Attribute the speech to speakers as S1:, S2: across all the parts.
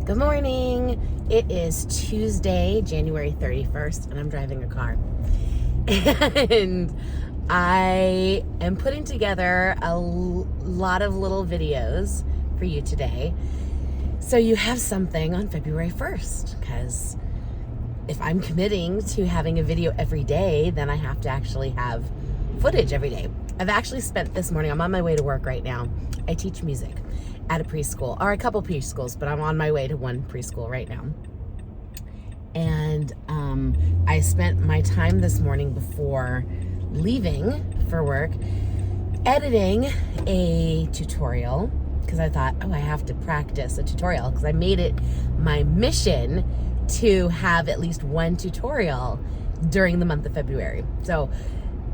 S1: Good morning. It is Tuesday, January 31st, and I'm driving a car. And I am putting together a lot of little videos for you today. So you have something on February 1st, because if I'm committing to having a video every day, then I have to actually have footage every day. I've actually spent this morning, I'm on my way to work right now. I teach music at a preschool, or a couple preschools, but I'm on my way to one preschool right now. And I spent my time this morning before leaving for work editing a tutorial, because I thought, I have to practice a tutorial, because I made it my mission to have at least one tutorial during the month of February. So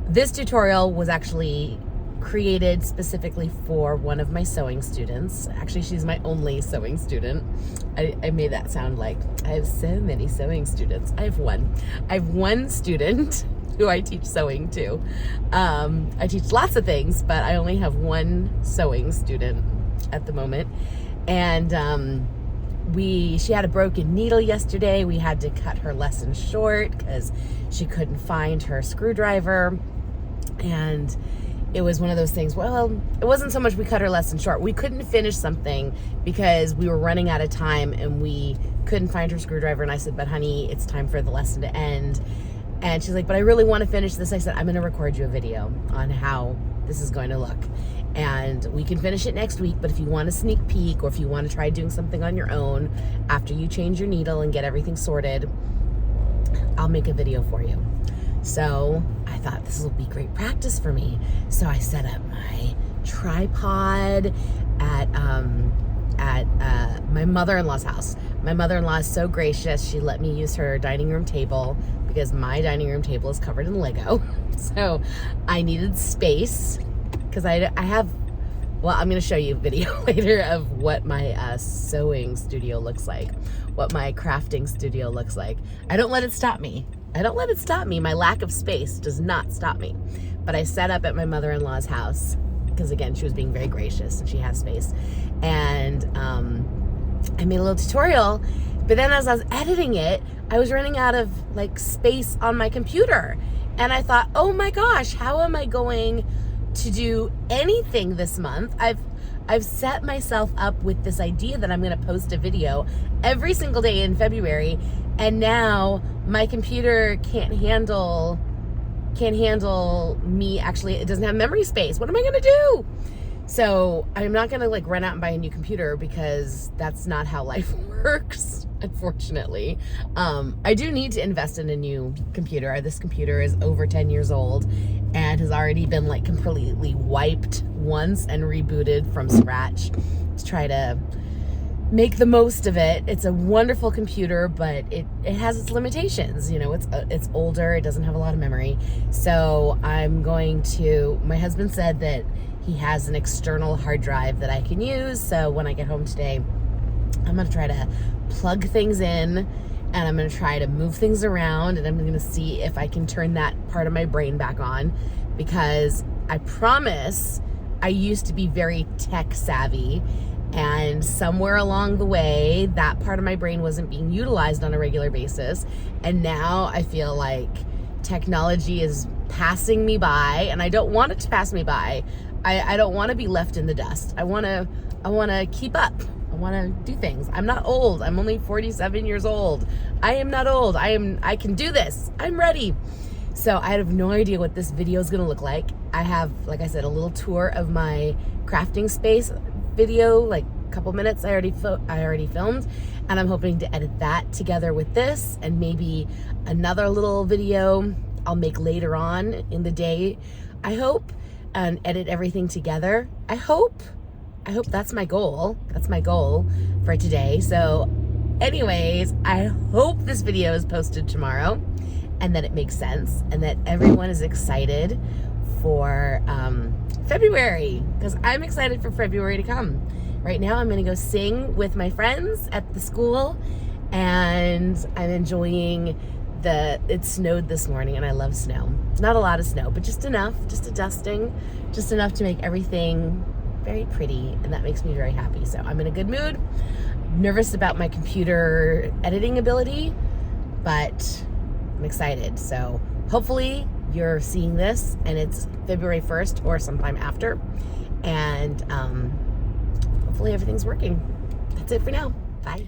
S1: this tutorial was actually created specifically for one of my sewing students. Actually, she's my only sewing student. I made that sound like I have so many sewing students. I have one student who I teach sewing to. I teach lots of things, but I only have one sewing student at the moment. And she had a broken needle yesterday. We had to cut her lesson short because she couldn't find her screwdriver. And it was one of those things, well, it wasn't so much we cut her lesson short. We couldn't finish something because we were running out of time and we couldn't find her screwdriver. And I said, but honey, it's time for the lesson to end. And she's like, but I really want to finish this. I said, I'm going to record you a video on how this is going to look. And we can finish it next week, but if you want a sneak peek or if you want to try doing something on your own after you change your needle and get everything sorted, I'll make a video for you. So I thought this will be great practice for me. So I set up my tripod at my mother-in-law's house. My mother-in-law is so gracious. She let me use her dining room table because my dining room table is covered in Lego. So I needed space because I'm going to show you a video later of what my sewing studio looks like, what my crafting studio looks like. I don't let it stop me. My lack of space does not stop me. But I set up at my mother-in-law's house because, again, she was being very gracious and she has space. And I made a little tutorial. But then as I was editing it, I was running out of space on my computer. And I thought, oh my gosh, how am I going to do anything this month? I've set myself up with this idea that I'm going to post a video every single day in February, and now my computer can't handle me. Actually, it doesn't have memory space. What am I going to do? So I'm not going to run out and buy a new computer because that's not how life works, unfortunately. I do need to invest in a new computer. This computer is over 10 years old and has already been completely wiped once and rebooted from scratch to try to make the most of it. It's a wonderful computer, but it has its limitations. It's older, it doesn't have a lot of memory. So my husband said that he has an external hard drive that I can use. So when I get home today, I'm going to try to plug things in and I'm going to try to move things around, and I'm going to see if I can turn that part of my brain back on, because I promise I used to be very tech savvy, and somewhere along the way, that part of my brain wasn't being utilized on a regular basis. And now I feel like technology is passing me by, and I don't want it to pass me by. I don't want to be left in the dust. I want to keep up. I want to do things. I'm not old. I'm only 47 years old. I am not old. I can do this. I'm ready. So I have no idea what this video is going to look like. I have, like I said, a little tour of my crafting space video, a couple minutes I already filmed, and I'm hoping to edit that together with this and maybe another little video I'll make later on in the day, I hope, and edit everything together. I hope that's my goal. That's my goal for today. So anyways, I hope this video is posted tomorrow and that it makes sense and that everyone is excited for February, because I'm excited for February to come. Right now I'm going to go sing with my friends at the school, and I'm enjoying it snowed this morning, and I love snow. Not a lot of snow, but just enough, just a dusting, just enough to make everything very pretty, and that makes me very happy. So I'm in a good mood. nervous about my computer editing ability, but I'm excited. So hopefully you're seeing this and it's February 1st or sometime after. And hopefully everything's working. That's it for now. Bye.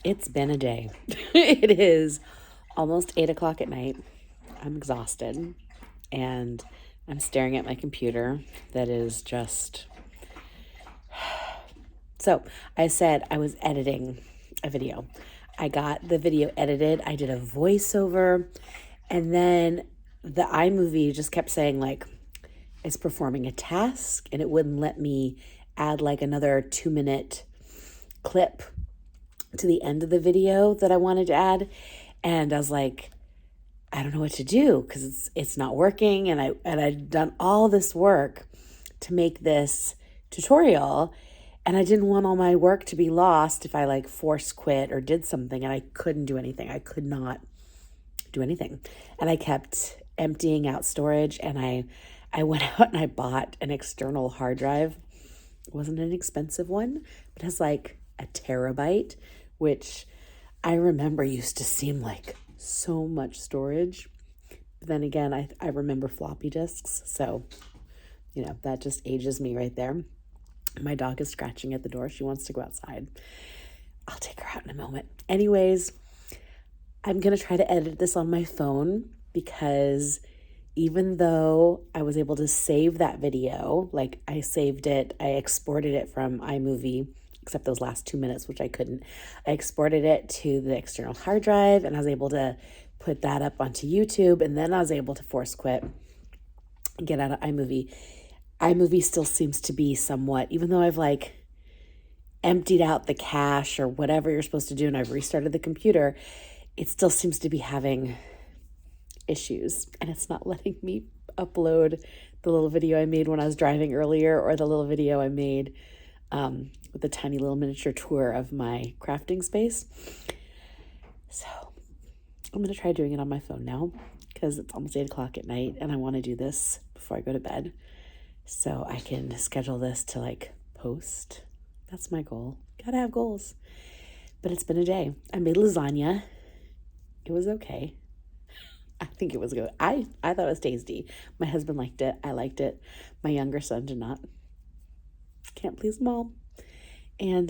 S1: It's been a day. It is almost 8 o'clock at night. I'm exhausted and I'm staring at my computer that is just... So I said I was editing a video. I got the video edited. I did a voiceover, and then the iMovie just kept saying like, it's performing a task, and it wouldn't let me add like another 2-minute clip to the end of the video that I wanted to add. And I was like, I don't know what to do because it's not working. And I'd done all this work to make this tutorial, and I didn't want all my work to be lost if I like force quit or did something, and I couldn't do anything. I could not do anything. And I kept emptying out storage, and I went out and I bought an external hard drive. It wasn't an expensive one, but it has like a terabyte, which I remember used to seem like so much storage. But then again, I remember floppy disks. So, you know, that just ages me right there. My dog is scratching at the door. She wants to go outside. I'll take her out in a moment. Anyways, I'm going to try to edit this on my phone because even though I was able to save that video, like I saved it, I exported it from iMovie, except those last 2 minutes, which I couldn't. I exported it to the external hard drive, and I was able to put that up onto YouTube, and then I was able to force quit and get out of iMovie. iMovie still seems to be somewhat, even though I've like emptied out the cache or whatever you're supposed to do and I've restarted the computer, it still seems to be having issues, and it's not letting me upload the little video I made when I was driving earlier, or the little video I made with a tiny little miniature tour of my crafting space. So I'm going to try doing it on my phone now because it's almost 8 o'clock at night and I want to do this before I go to bed so I can schedule this to like post. That's my goal. Gotta have goals. But it's been a day. I made lasagna. It was okay. I think it was good. I thought it was tasty. My husband liked it. I liked it. My younger son did not. Can't please them all. And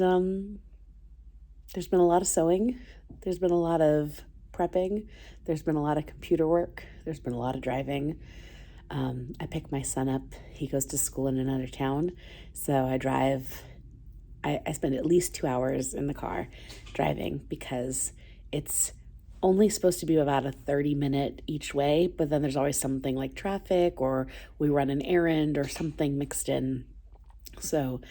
S1: there's been a lot of sewing. There's been a lot of prepping. There's been a lot of computer work. There's been a lot of driving. I pick my son up. He goes to school in another town. So I drive. I spend at least 2 hours in the car driving because it's only supposed to be about a 30-minute each way, but then there's always something like traffic or we run an errand or something mixed in. So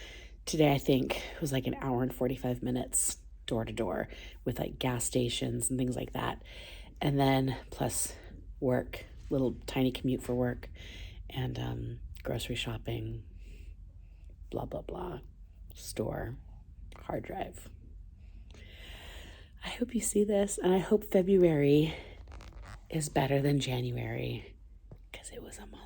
S1: today I think it was like an hour and 45 minutes door to door with like gas stations and things like that. And then plus work, little tiny commute for work and grocery shopping, blah, blah, blah, store, hard drive. I hope you see this, and I hope February is better than January because it was a monster.